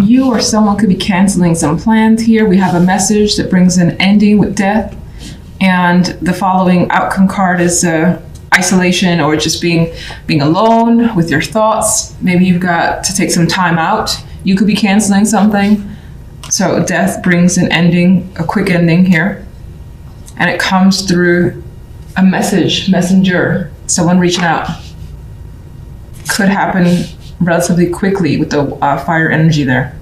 You or someone could be canceling some plans here. We have a message that brings an ending with death. And the following outcome card is isolation, or just being alone with your thoughts. Maybe you've got to take some time out. You could be canceling something. So death brings an ending, a quick ending here. And it comes through a messenger, someone reaching out. Could happen relatively quickly with the fire energy there.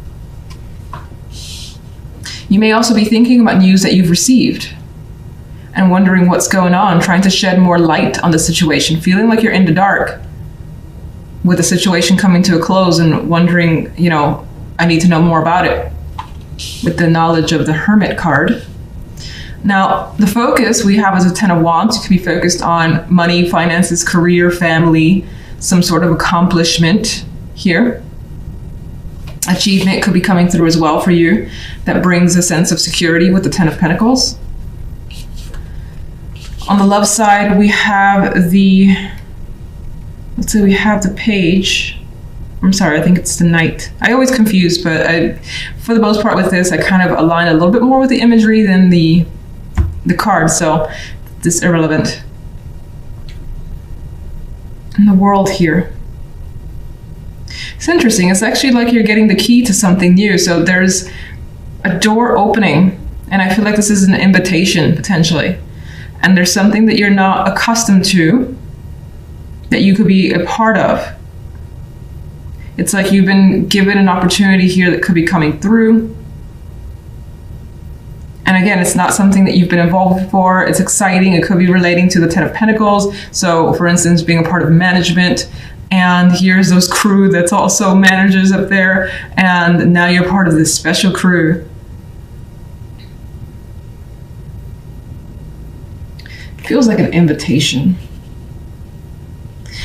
You may also be thinking about news that you've received and wondering what's going on, trying to shed more light on the situation, feeling like you're in the dark with the situation coming to a close and wondering, I need to know more about it, with the knowledge of the Hermit card. Now, the focus we have is a 10 of Wands. You could be focused on money, finances, career, family, some sort of accomplishment here. Achievement could be coming through as well for you. That brings a sense of security with the 10 of Pentacles. On the love side, we have the Page. I'm sorry, I think it's the Knight. I always confuse, but for the most part with this, I kind of align a little bit more with the imagery than the card, so this is irrelevant. And the World here. It's interesting. It's actually like you're getting the key to something new. So there's a door opening, and I feel like this is an invitation potentially. And there's something that you're not accustomed to that you could be a part of. It's like you've been given an opportunity here that could be coming through. And again, it's not something that you've been involved before. It's exciting. It could be relating to the 10 of Pentacles. So for instance, being a part of management, and here's those crew that's also managers up there, and now you're part of this special crew. Feels like an invitation,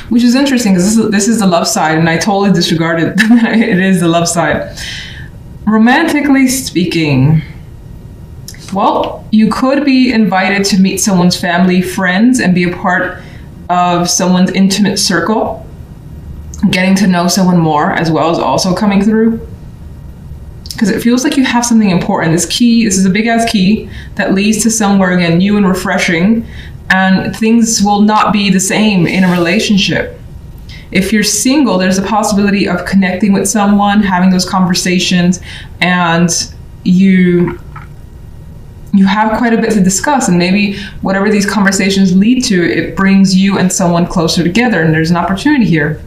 which is interesting because this is the love side, and I totally disregarded that it is the love side. Romantically speaking, well, you could be invited to meet someone's family, friends, and be a part of someone's intimate circle. Getting to know someone more as well is also coming through, because it feels like you have something important. This is a big ass key that leads to somewhere again new and refreshing, and things will not be the same in a relationship. If you're single, there's a possibility of connecting with someone, having those conversations, and you have quite a bit to discuss, and maybe whatever these conversations lead to, it brings you and someone closer together, and there's an opportunity here.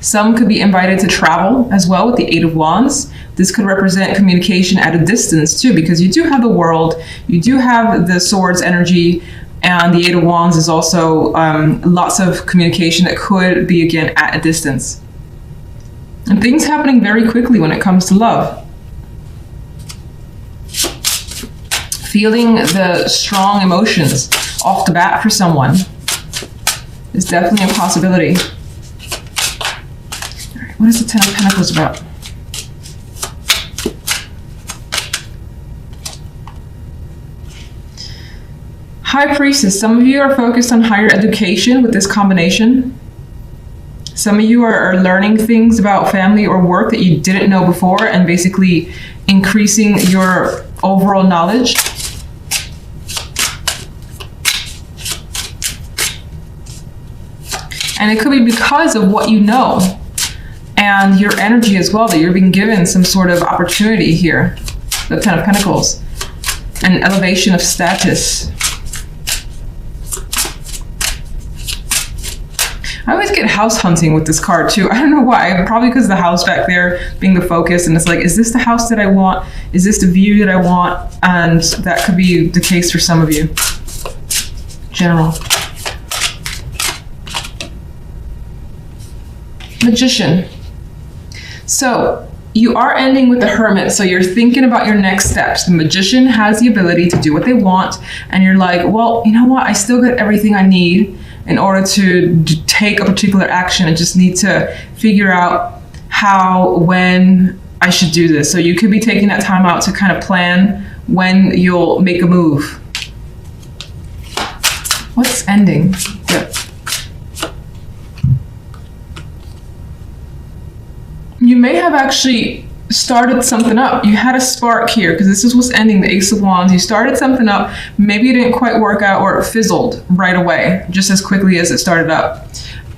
Some could be invited to travel as well with the 8 of Wands. This could represent communication at a distance too, because you do have the World, you do have the Swords energy, and the 8 of Wands is also lots of communication that could be again at a distance. And things happening very quickly when it comes to love. Feeling the strong emotions off the bat for someone is definitely a possibility. What is the 10 of Pentacles about? High Priestess. Some of you are focused on higher education with this combination. Some of you are learning things about family or work that you didn't know before, and basically increasing your overall knowledge. And it could be because of what you know. And your energy as well, that you're being given some sort of opportunity here. The 10 of Pentacles. An elevation of status. I always get house hunting with this card too. I don't know why. Probably because of the house back there being the focus. And it's like, is this the house that I want? Is this the view that I want? And that could be the case for some of you. General. Magician. So you are ending with the Hermit, so you're thinking about your next steps. The Magician has the ability to do what they want, and you're like, well, you know what? I still got everything I need in order to take a particular action. I just need to figure out how, when I should do this. So you could be taking that time out to kind of plan when you'll make a move. What's ending? Yeah. you may have actually started something up. You had a spark here because this is what's ending, the Ace of Wands. You started something up. Maybe it didn't quite work out, or it fizzled right away, just as quickly as it started up.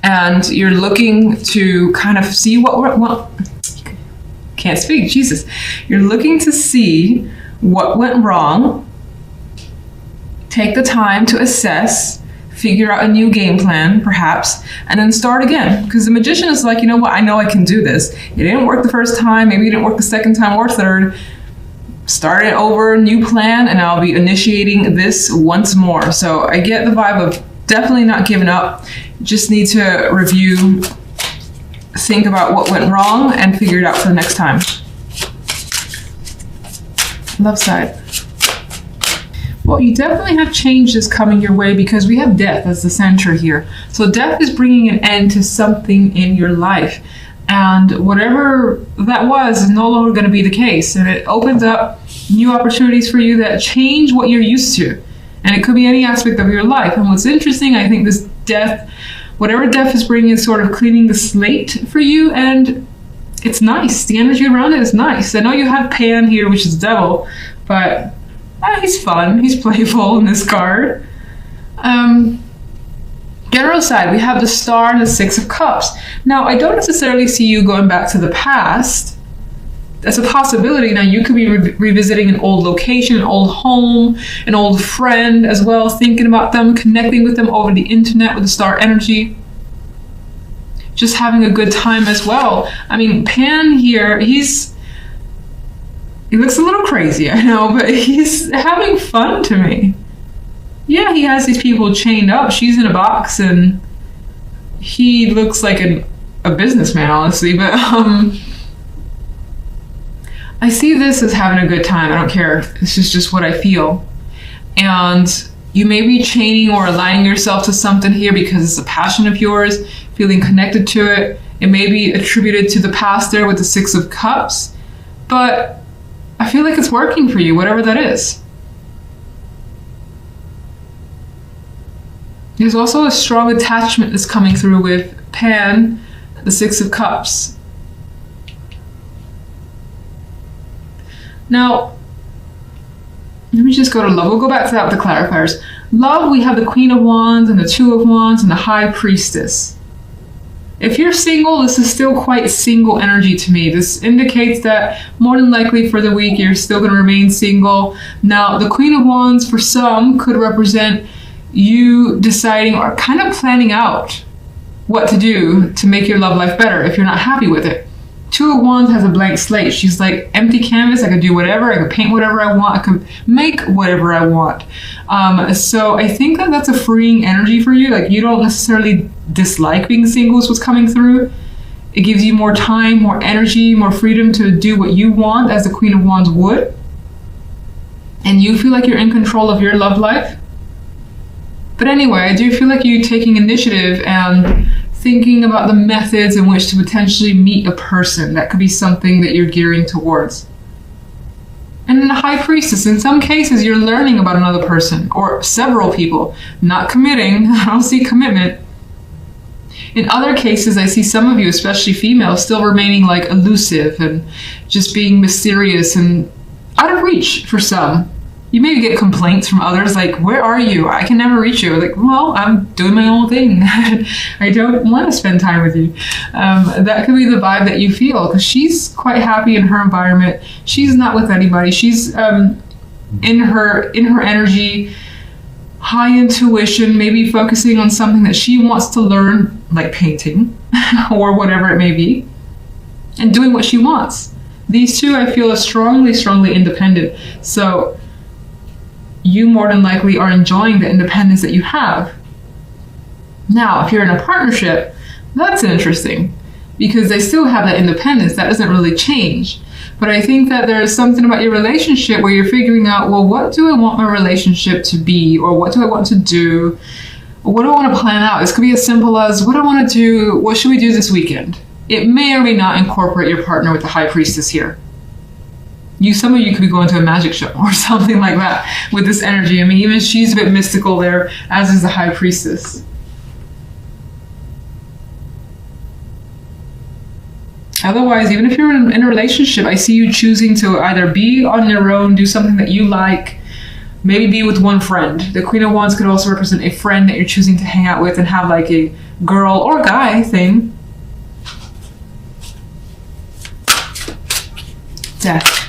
And you're looking to kind of see can't speak, Jesus. You're looking to see what went wrong. Take the time to assess, figure out a new game plan, perhaps, and then start again. Because the Magician is like, you know what, I know I can do this. It didn't work the first time, maybe it didn't work the second time or third. Start it over, new plan, and I'll be initiating this once more. So I get the vibe of definitely not giving up. Just need to review, think about what went wrong, and figure it out for the next time. Love side. Well, you definitely have changes coming your way because we have death as the center here. So death is bringing an end to something in your life. And whatever that was is no longer going to be the case. And it opens up new opportunities for you that change what you're used to. And it could be any aspect of your life. And what's interesting, I think this death, whatever death is bringing, is sort of cleaning the slate for you. And it's nice. The energy around it is nice. I know you have Pan here, which is devil, but he's fun. He's playful in this card. General side, we have the Star and the Six of Cups. Now, I don't necessarily see you going back to the past. That's a possibility. Now, you could be revisiting an old location, an old home, an old friend as well, thinking about them, connecting with them over the internet with the Star energy. Just having a good time as well. I mean, Pan here, he looks a little crazy, I know, but he's having fun to me. Yeah, he has these people chained up. She's in a box, and he looks like a businessman, honestly. But I see this as having a good time. I don't care. This is just what I feel. And you may be chaining or aligning yourself to something here because it's a passion of yours, feeling connected to it. It may be attributed to the past there with the Six of Cups, but I feel like it's working for you, whatever that is. There's also a strong attachment that's coming through with Pan, the Six of Cups. Now, let me just go to love. We'll go back to that with the clarifiers. Love, we have the Queen of Wands and the Two of Wands and the High Priestess. If you're single, this is still quite single energy to me. This indicates that more than likely for the week, you're still going to remain single. Now, the Queen of Wands for some could represent you deciding or kind of planning out what to do to make your love life better if you're not happy with it. Two of Wands has a blank slate. She's like empty canvas. I could do whatever. I could paint whatever I want. I could make whatever I want. So I think that that's a freeing energy for you. Like, you don't necessarily dislike being single is what's coming through. It gives you more time, more energy, more freedom to do what you want as the Queen of Wands would. And you feel like you're in control of your love life. But anyway, I do feel like you're taking initiative and thinking about the methods in which to potentially meet a person. That could be something that you're gearing towards. And then the High Priestess, in some cases, you're learning about another person or several people, not committing. I don't see commitment. In other cases, I see some of you, especially females, still remaining like elusive and just being mysterious and out of reach for some. You maybe get complaints from others like, where are you? I can never reach you. Like, well, I'm doing my own thing. I don't want to spend time with you. That could be the vibe that you feel, because she's quite happy in her environment. She's not with anybody. She's in her energy, high intuition, maybe focusing on something that she wants to learn, like painting or whatever it may be, and doing what she wants. These two, I feel, are strongly, strongly independent. So you more than likely are enjoying the independence that you have. Now, if you're in a partnership, that's interesting because they still have that independence. That doesn't really change. But I think that there's something about your relationship where you're figuring out, well, what do I want my relationship to be? Or what do I want to do? What do I want to plan out? This could be as simple as, what do I want to do? What should we do this weekend? It may or may not incorporate your partner with the High Priestess here. Some of you could be going to a magic show or something like that with this energy. I mean, even she's a bit mystical there, as is the High Priestess. Otherwise, even if you're in a relationship, I see you choosing to either be on your own, do something that you like, maybe be with one friend. The Queen of Wands could also represent a friend that you're choosing to hang out with and have like a girl or guy thing. Death.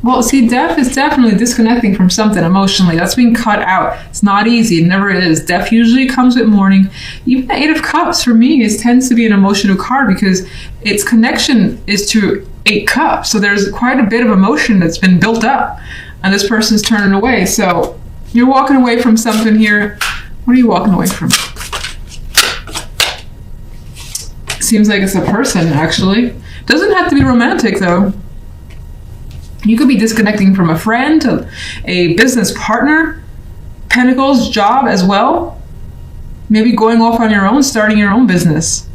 Well, see, death is definitely disconnecting from something emotionally. That's being cut out. It's not easy. It never is. Death usually comes with mourning. Even the Eight of Cups, for me, tends to be an emotional card because its connection is to 8 cups. So there's quite a bit of emotion that's been built up. And this person's turning away. So you're walking away from something here. What are you walking away from? Seems like it's a person, actually. Doesn't have to be romantic, though. You could be disconnecting from a friend, a business partner, Pentacles, job as well. Maybe going off on your own, starting your own business.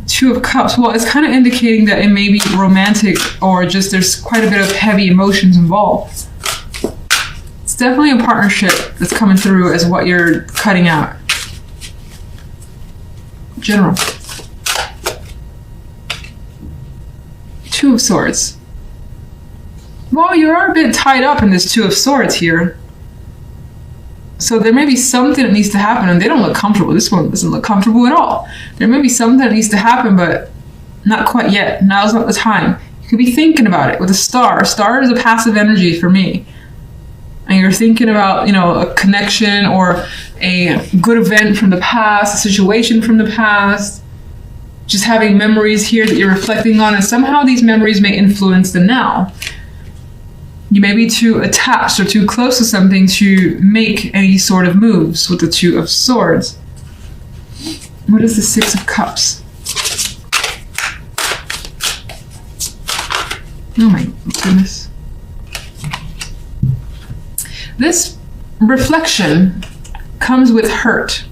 Two of Cups. Well, it's kind of indicating that it may be romantic or just there's quite a bit of heavy emotions involved. It's definitely a partnership that's coming through as what you're cutting out. General. Two of Swords. Well, you are a bit tied up in this Two of Swords here. So there may be something that needs to happen, and they don't look comfortable. This one doesn't look comfortable at all. There may be something that needs to happen, but not quite yet. Now's not the time. You could be thinking about it with a star. A star is a passive energy for me. And you're thinking about, a connection or a good event from the past, a situation from the past. Just having memories here that you're reflecting on, and somehow these memories may influence the now. You may be too attached or too close to something to make any sort of moves with the Two of Swords. What is the Six of Cups? Oh my goodness. This reflection comes with hurt.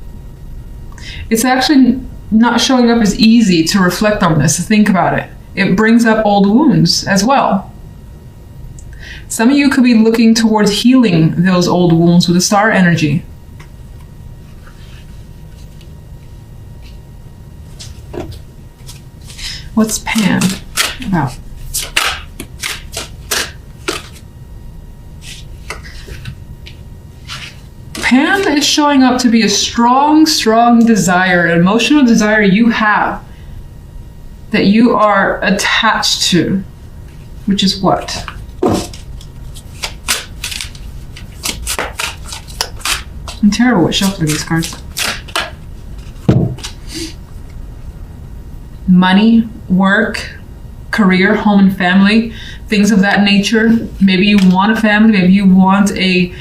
It's actually not showing up as easy to reflect on this, to think about it. It brings up old wounds as well. Some of you could be looking towards healing those old wounds with the star energy. What's Pan about? Pan is showing up to be a strong, strong desire, an emotional desire you have that you are attached to, which is what? I'm terrible at shuffling these cards. Money, work, career, home and family, things of that nature. Maybe you want a family, maybe you want a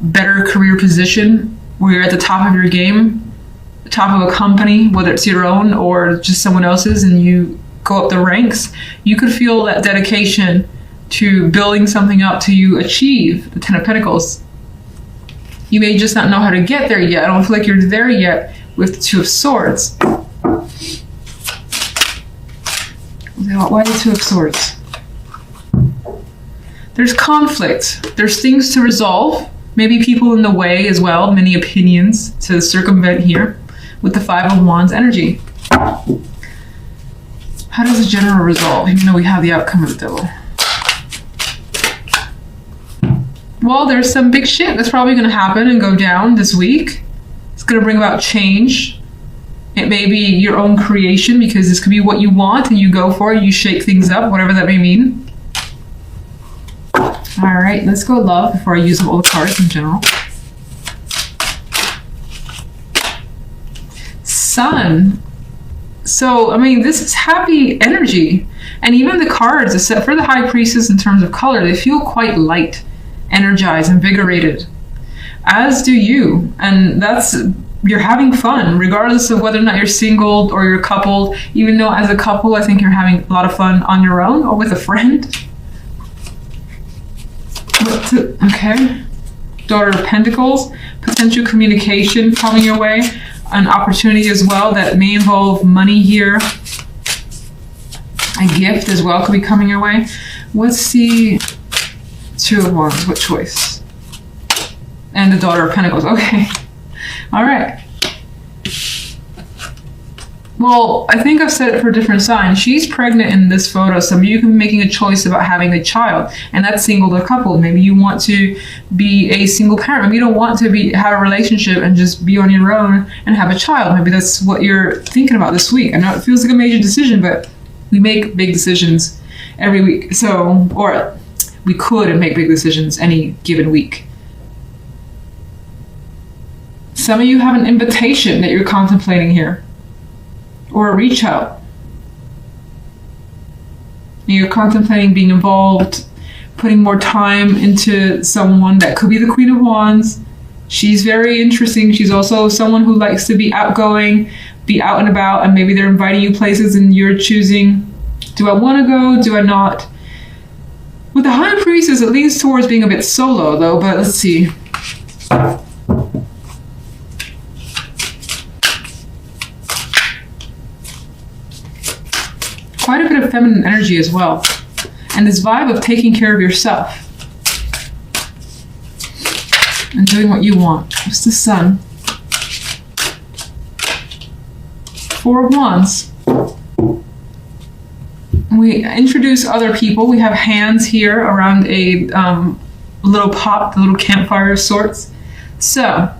better career position where you're at the top of your game, the top of a company, whether it's your own or just someone else's, and you go up the ranks. You could feel that dedication to building something up till you achieve the Ten of Pentacles. You may just not know how to get there yet. I don't feel like you're there yet with the Two of Swords. Why the Two of Swords? There's conflict. There's things to resolve. Maybe people in the way as well. Many opinions to circumvent here with the Five of Wands energy. How does the General resolve, even though we have the outcome of the Devil? Well, there's some big shit that's probably going to happen and go down this week. It's going to bring about change. It may be your own creation because this could be what you want and you go for it. You shake things up, whatever that may mean. All right, let's go love before I use all the cards in general. Sun. So, this is happy energy. And even the cards, except for the High Priestess in terms of color, they feel quite light, energized, invigorated. As do you. And you're having fun, regardless of whether or not you're single or you're coupled. Even though as a couple, I think you're having a lot of fun on your own or with a friend. Okay. Daughter of Pentacles, potential communication coming your way, an opportunity as well that may involve money here. A gift as well could be coming your way. What's the Two of Wands? What choice? And the Daughter of Pentacles. Okay. All right. Well, I think I've said it for different signs. She's pregnant in this photo, so maybe you can be making a choice about having a child, and that's single or couple. Maybe you want to be a single parent. Maybe you don't want to have a relationship and just be on your own and have a child. Maybe that's what you're thinking about this week. I know it feels like a major decision, but we make big decisions every week. So, or we could make big decisions any given week. Some of you have an invitation that you're contemplating here, or a reach out. You're contemplating being involved, putting more time into someone. That could be the Queen of Wands. She's very interesting. She's also someone who likes to be outgoing, be out and about, and maybe they're inviting you places and you're choosing, do I want to go? Do I not? With the High Priestess, it leans towards being a bit solo though, but let's see. Quite a bit of feminine energy as well. And this vibe of taking care of yourself and doing what you want. What's the Sun? Four of Wands. We introduce other people. We have hands here around a little pot, a little campfire of sorts. So,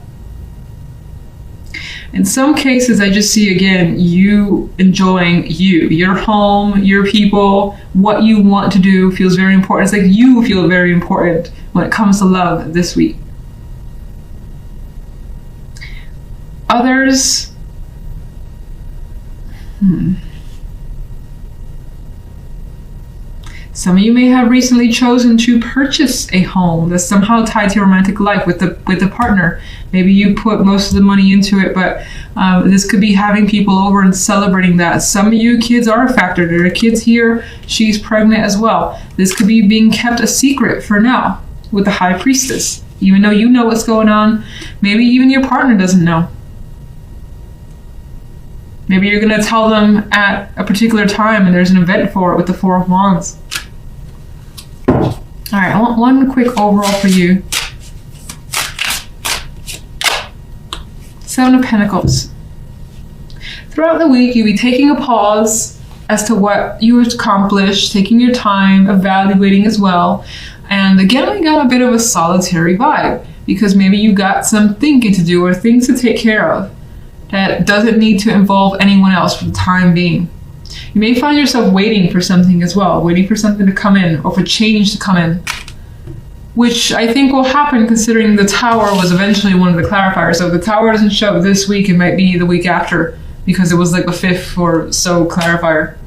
in some cases, I just see, again, you enjoying your home, your people, what you want to do feels very important. It's like you feel very important when it comes to love this week. Others, some of you may have recently chosen to purchase a home that's somehow tied to your romantic life with the partner. Maybe you put most of the money into it, but this could be having people over and celebrating that. Some of you kids are a factor. There are kids here. She's pregnant as well. This could be being kept a secret for now with the High Priestess. Even though you know what's going on, maybe even your partner doesn't know. Maybe you're going to tell them at a particular time and there's an event for it with the Four of Wands. All right, I want one quick overall for you. Seven of Pentacles. Throughout the week, you'll be taking a pause as to what you accomplished, taking your time, evaluating as well. And again, we got a bit of a solitary vibe because maybe you got some thinking to do or things to take care of that doesn't need to involve anyone else for the time being. You may find yourself waiting for something as well, waiting for something to come in or for change to come in, which I think will happen considering the Tower was eventually one of the clarifiers. So if the Tower doesn't show up this week, it might be the week after because it was like the fifth or so clarifier.